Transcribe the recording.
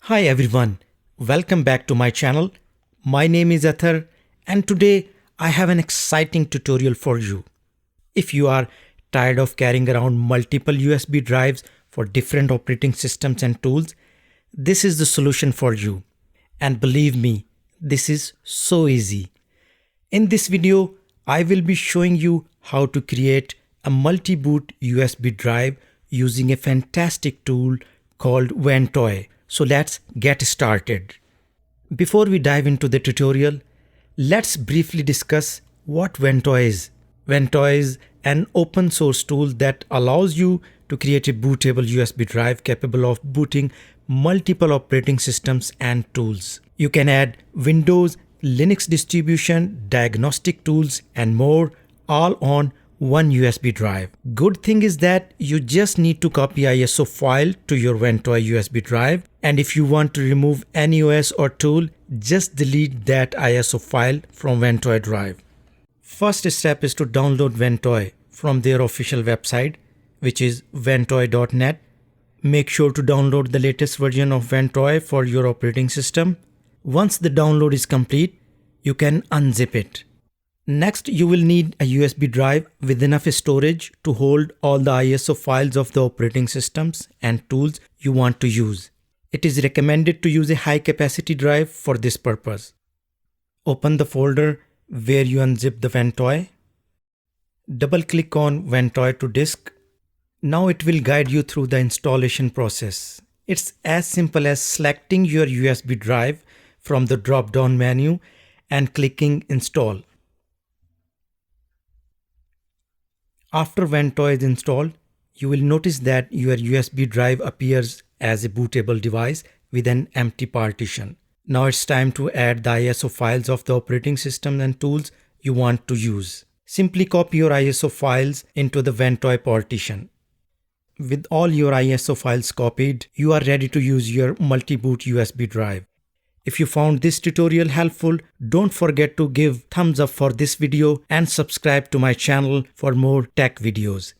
Hi everyone, welcome back to my channel. My name is Athar and today I have an exciting tutorial for you. If you are tired of carrying around multiple USB drives for different operating systems and tools, this is the solution for you. And believe me, this is so easy. In this video, I will be showing you how to create a multi-boot USB drive using a fantastic tool called Ventoy. So let's get started. Before we dive into the tutorial, let's briefly discuss what Ventoy is. Ventoy is an open source tool that allows you to create a bootable USB drive capable of booting multiple operating systems and tools. You can add Windows, Linux distribution, diagnostic tools, and more, all on one USB drive. Good thing is that you just need to copy ISO file to your Ventoy USB drive, and if you want to remove any OS or tool, just delete that ISO file from Ventoy drive. First step is to download Ventoy from their official website, which is ventoy.net. Make sure to download the latest version of Ventoy for your operating system. Once the download is complete, you can unzip it. Next, you will need a USB drive with enough storage to hold all the ISO files of the operating systems and tools you want to use. It is recommended to use a high capacity drive for this purpose. Open the folder where you unzip the Ventoy. Double click on Ventoy to disk. Now it will guide you through the installation process. It's as simple as selecting your USB drive from the drop-down menu and clicking install. After Ventoy is installed, you will notice that your USB drive appears as a bootable device with an empty partition. Now it's time to add the ISO files of the operating system and tools you want to use. Simply copy your ISO files into the Ventoy partition. With all your ISO files copied, you are ready to use your multi-boot USB drive. If you found this tutorial helpful, don't forget to give thumbs up for this video and subscribe to my channel for more tech videos.